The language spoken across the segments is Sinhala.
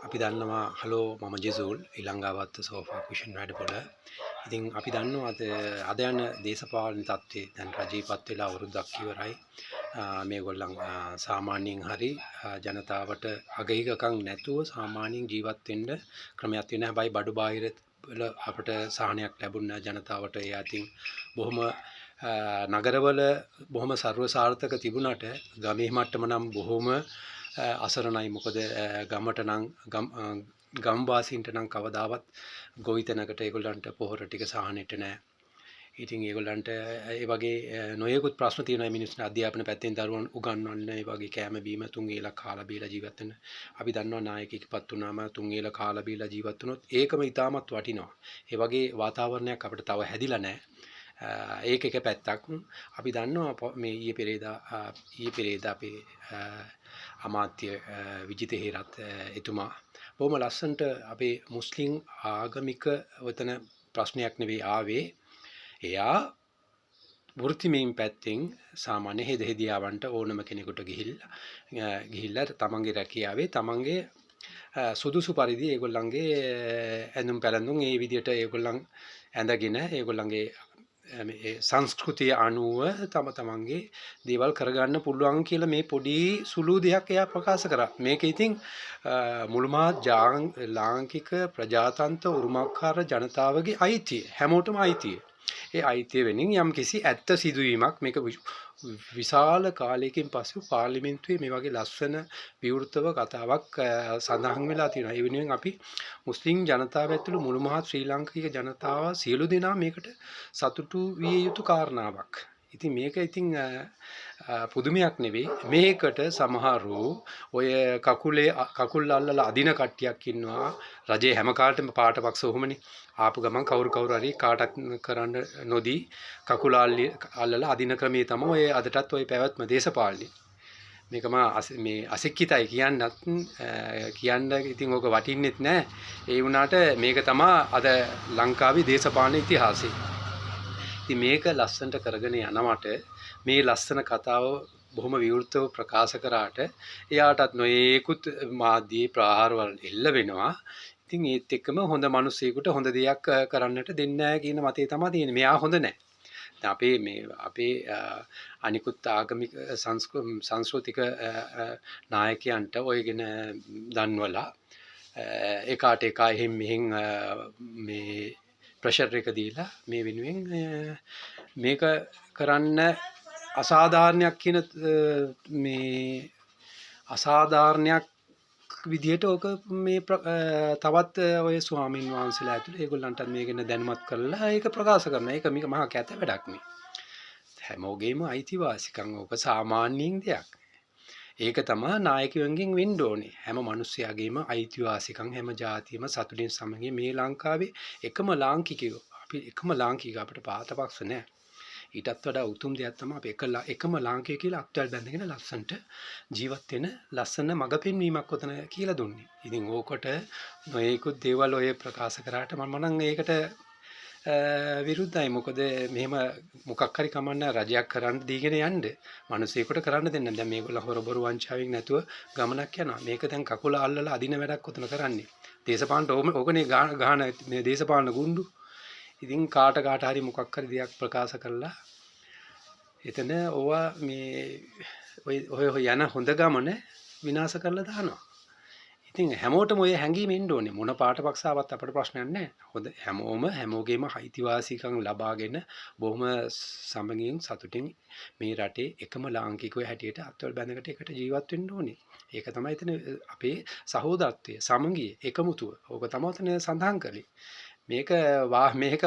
අපි දන්නවා හලෝ මම ජෙසූල් ඊළඟාවත් සෝෆා කුෂන් වැඩපොළ. ඉතින් අපි දන්නවා අද යන දේශපාලන තත්ත්වයේ දැන් රජීපත් වෙලා අවුරුද්දක් ඉවරයි. මේගොල්ලන් සාමාන්‍යයෙන් හරි ජනතාවට අගහිකකම් නැතුව සාමාන්‍යයෙන් ජීවත් වෙන්න ක්‍රමයක් තියෙනවා. හැබැයි බඩු බාහිර වල අපිට සහනයක් ලැබුණ ජනතාවට ඒ අතින් බොහොම නගරවල බොහොම ਸਰව සාර්ථක තිබුණාට ගමේ මට්ටම නම් බොහොම අසරණයි. මොකද ගමට නම් ගම්වාසීන්ට නම් කවදාවත් ගොවිතැනකට ඒගොල්ලන්ට පොහොර ටික සාහනෙට නැහැ. ඉතින් ඒගොල්ලන්ට ඒ වගේ නොයෙකුත් ප්‍රශ්න තියෙනවා. මිනිස්සුන්ට අධ්‍යාපන පැත්තෙන් දරුවන් උගන්වන්න ඒ වගේ කෑම බීම තුන් වේලක් කාලා බීලා ජීවත් වෙන්න. අපි දන්නවා නායකයෙක්පත් වුණාම තුන් වේල කාලා බීලා ජීවත් වුණොත් ඒකම ඉතාමත් වටිනවා. ඒ වගේ වාතාවරණයක් අපිට තව හැදිලා නැහැ. ඒක එක පැත්තක්. අපි දන්නවා මේ ඊයේ පෙරේදා අපේ අමාත්‍ය විජිත හේරත් එතුමා බොහොම ලස්සනට අපේ මුස්ලිම් ආගමික වතන ප්‍රශ්නයක් නෙවෙයි ආවේ. එයා වෘත්තිමය පැත්තෙන් සාමාන්‍ය හෙදියාවන්ට ඕනම කෙනෙකුට ගිහිල්ලා තමන්ගේ රැකියාවේ තමන්ගේ සුදුසු පරිදි ඒගොල්ලන්ගේ ඇඳුම් පැළඳුම් ඒ විදිහට ඒගොල්ලන් ඇඳගෙන ඒගොල්ලන්ගේ සංස්කෘතිය අනුව තමන්ගේ දේවල් කරගන්න පුළුවන් කියලා මේ පොඩි සුළු දෙයක් එයා ප්‍රකාශ කරා. මේක ඉතින් මුළුමහත් ලාංකික ප්‍රජාතන්ත්‍ර උරුමකාර ජනතාවගේ අයිතිය. හැමෝටම අයිතිය. ඒ අයිතිය වෙනින් යම් කිසි ඇත්ත සිදුවීමක් මේක විශාල කාලයකින් පසු පාර්ලිමේන්තුවේ මේ වගේ ලස්සන විවෘතව කතාවක් සඳහන් වෙලා තියෙනවා. ඒ වෙනුවෙන් අපි මුස්ලිම් ජනතාව ඇතුළු මුළුමහත් ශ්‍රී ලාංකික ජනතාව සියලු දෙනා මේකට සතුටු විය යුතු කාරණාවක්. ඉතින් මේක ඉතින් පුදුමයක් නෙවෙයි. මේකට සමහරු ඔය කකුල් අල්ලලා අදින කට්ටියක් ඉන්නවා. රජේ හැම කාටම පාටපක්ෂ ඔහොමනේ. ආපු ගමන් කවුරු හරි කාටත් කරන්න නොදී කකුල අල්ලලා අදින ක්‍රමයේ තමයි ඔය අදටත් ඔය පැවැත්ම දේශපාලනේ. මේකම මේ අසික්කිතයි කියන්න ඉතින් ඕක වටින්නෙත් නැහැ. ඒ වුණාට මේක තමයි අද ලංකාවේ දේශපාලන ඉතිහාසය. ඉතින් මේක ලස්සනට කරගෙන යනවට මේ ලස්සන කතාව බොහොම විවෘතව ප්‍රකාශ කරාට එයාටත් නොයේකුත් මාධ්‍ය ප්‍රහාරවල එල්ල වෙනවා. ඉතින් ඒත් එක්කම හොඳ මිනිස්සෙකුට හොඳ දෙයක් කරන්නට දෙන්නේ නැහැ කියන මතය තමයි තියෙන්නේ. මෙයා හොඳ නැහැ. අපේ අනිකුත් ආගමික සංස්කෘතික නායකයන්ට ඔයගෙන දන්වලා එකාට එක එහෙන් මෙහෙන් මේ ප්‍රෙෂර් එක දීලා මේ වෙනුවෙන් මේක කරන්න අසාධාරණයක් කියන මේ අසාධාරණයක් විදිහට ඕක මේ තවත් ඔය ස්වාමීන් වහන්සේලා ඇතුළේ ඒගොල්ලන්ටත් මේ ගැන දැනුවත් කරලා ඒක ප්‍රකාශ කරනවා. ඒක මේක මහා කැත වැඩක් නේ. හැමෝගෙම අයිතිවාසිකම් ඕක සාමාන්‍යයෙන් දෙයක්. ඒක තමයි නායකයන්ගෙන් වෙන්න ඕනේ. හැම මිනිස්යාගේම අයිතිවාසිකම් හැම ජාතියෙම සතුටින් සමගිය මේ ලංකාවේ එකම ලාංකිකයෝ. අපි එකම ලාංකික අපිට පාතපක්ෂ නැහැ. ඊටත් වඩා උතුම් දෙයක් තමයි අපි එකම ලාංකිකය කියලා අත්වල බැඳගෙන ලස්සන්ට ජීවත් වෙන ලස්සන මඟ පෙන්වීමක් උතන කියලා දුන්නේ. ඉතින් ඕකට නොයේකුත් දේවල් ඔය ප්‍රකාශ කරාට මම නම් ඒකට විරුද්ධයි. මොකද මෙහෙම මොකක් හරි කමන්න රජයක් කරන්න දීගෙන යන්න මිනිස්සෙකුට කරන්න දෙන්න. දැන් මේගොල්ලෝ හොරබොරු වංචාවෙන් නැතුව ගමනක් යනවා. මේක දැන් කකුල අල්ලලා අදින වැඩක් උතන කරන්නේ. දේශපාලනට ඕකනේ ගහන මේ දේශපාලන ගුඬු. ඉතින් කාට හරි මොකක් හරි දෙයක් ප්‍රකාශ කරලා එතන ඕවා මේ ඔය යන හොඳ ගමන විනාශ කරලා දානවා. ඉතින් හැමෝටම ඔය හැංගීම ඉන්න ඕනේ. මොන පාටපක්ෂාවත් අපට ප්‍රශ්නයක් නැහැ. හොඳ හැමෝගෙම අයිතිවාසිකම් ලබාගෙන බොහොම සමගියෙන් සතුටින් මේ රටේ එකම ලාංකිකයෝ හැටියට අත්වල බැඳකට එකට ජීවත් වෙන්න ඕනේ. ඒක තමයි එතන අපේ සහෝදරත්වය, සමගිය, එකමුතුව. ඕක තමයි එතන සඳහන් කරන්නේ. මේක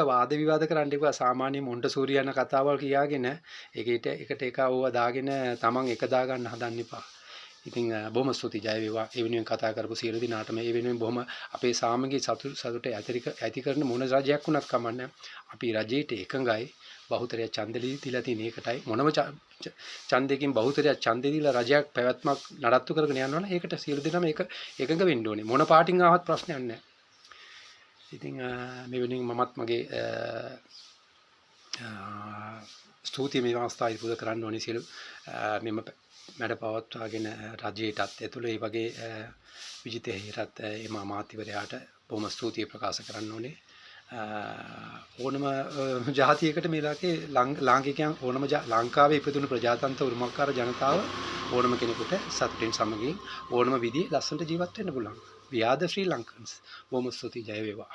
වාද විවාද කරන්න එපා. සාමාන්‍ය මොන්ටසෝරි යන කතාවල් කියාගෙන එකට එක ඕවා දාගෙන තමන් එක දාගන්න හදන්න එපා. ඉතින් බොහොම ස්තුතියි. ජය වේවා. ඒ වෙනුවෙන් කතා කරපු සියලු දිනාටම ඒ වෙනුවෙන් බොහොම අපේ සාමගික සතුට ඇති කරන මොන රජයක් වුණත් කමන්නේ. අපි රජයට එකඟයි. බහුතරයක් ඡන්දෙලි දීලා තියෙන එකටයි. මොනම ඡන්දයකින් බහුතරයක් ඡන්දෙ දීලා රජයක් පැවැත්මක් නඩත්තු කරගෙන යනවා නම් ඒකට සියලු දෙනාම එකඟ වෙන්න ඕනේ. මොන පාටින් ආවත් ප්‍රශ්නයක් නැහැ. ඉතින් මේ වෙනින් මමත් මගේ ස්තුතිය මේ අවස්ථාවේ පුද කරන්න ඕනේ සියලු මෙම මැඩ පවත්වාගෙන රජයටත් ඇතුළු ඒ වගේ විජිත හේරත් එම අමාත්‍යවරයාට බොහොම ස්තුතිය ප්‍රකාශ කරන්න ඕනේ. ඕනම ජාතියකට මේ ලකේ ලාංකිකයන් ඕනම ලංකාවේ ඉපදුණු ප්‍රජාතන්ත්‍ර උරුමකාර ජනතාව ඕනම කෙනෙකුට සතුටින් සමගින් ඕනම විදිහේ ලස්සනට ජීවත් වෙන්න පුළුවන්. We are the Sri Lankans. බොහොම ස්තුතියි, ජය වේවා.